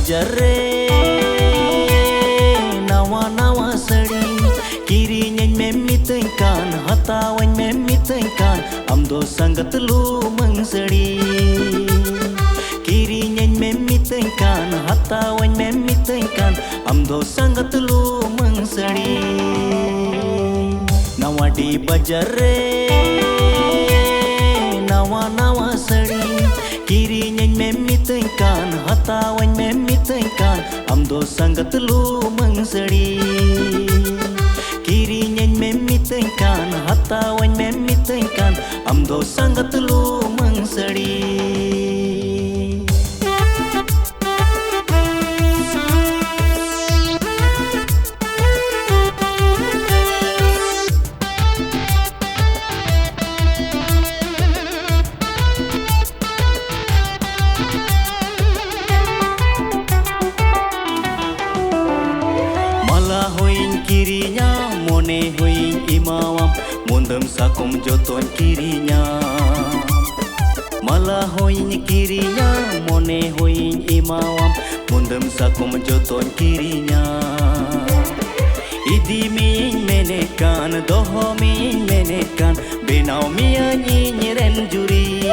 bazar re nawa sari kirinya memitengkan hatawan memitengkan amdo sangat lu mengsari kirinya memitengkan hatawan memitengkan amdo sangat lu mengsari nawadi bazar re nawa sari kirinya memitengkan hatawan memitengkan amdo sangat lu mengsari kirinya memitengkan hatawan memitengkan amdo sangat lu mengsari kirinya mone hoing imawam mundam sakum joton kirinya malah hoing kirinya mone hoing imawam mundam sakum joton kirinya idi min menekan doho min menekan benau mia nyiren juri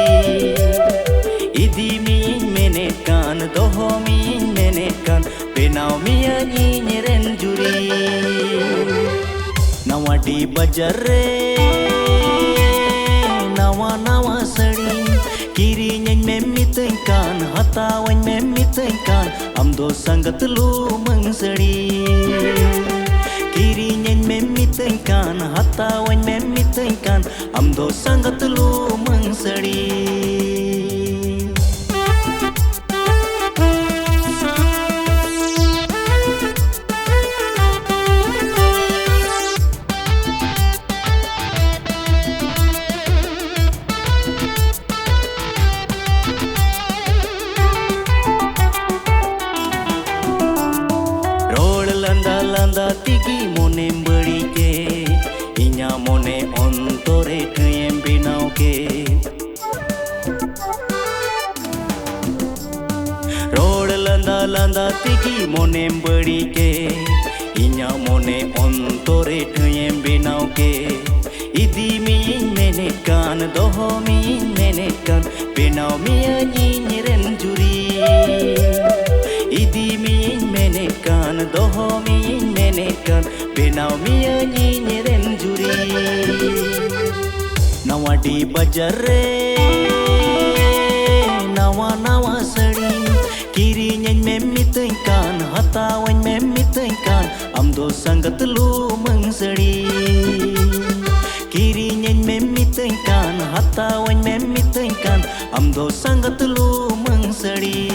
idi min menekan doho min menekan benau mia nyiren juri nawadi bazar re nawa sari kirinya memitengkan hatawan memitengkan amdo sangat lu mengsari kirinya memitengkan hatawan memitengkan amdo sangat lu mengsari tigi mone beri ke inya mone ontore kayem binau ke road landa tigi mone beri ke inya mone ontore kayem binau ke idi min menekan doho min menekan binau mia nyiren juri idi min menekan doho min menekan benau mia nyiren juri nawadi bazar re nawa sari kirinya memitengkan hatawan memitengkan amdo sangat lu mengsari kirinya memitengkan hatawan memitengkan amdo sangat lu mengsari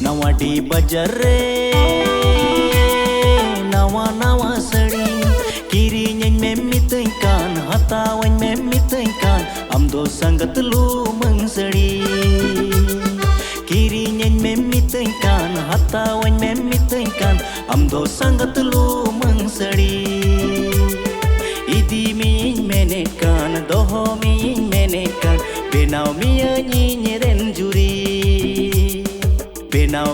nawadi bazar re nawa sari kirinya memitengkan hatawan memitengkan amdo sangat lu mengsari kirinya memitengkan hatawan memitengkan amdo sangat lu mengsari idi min menekan doho min menekan benau mia nyiren juri benau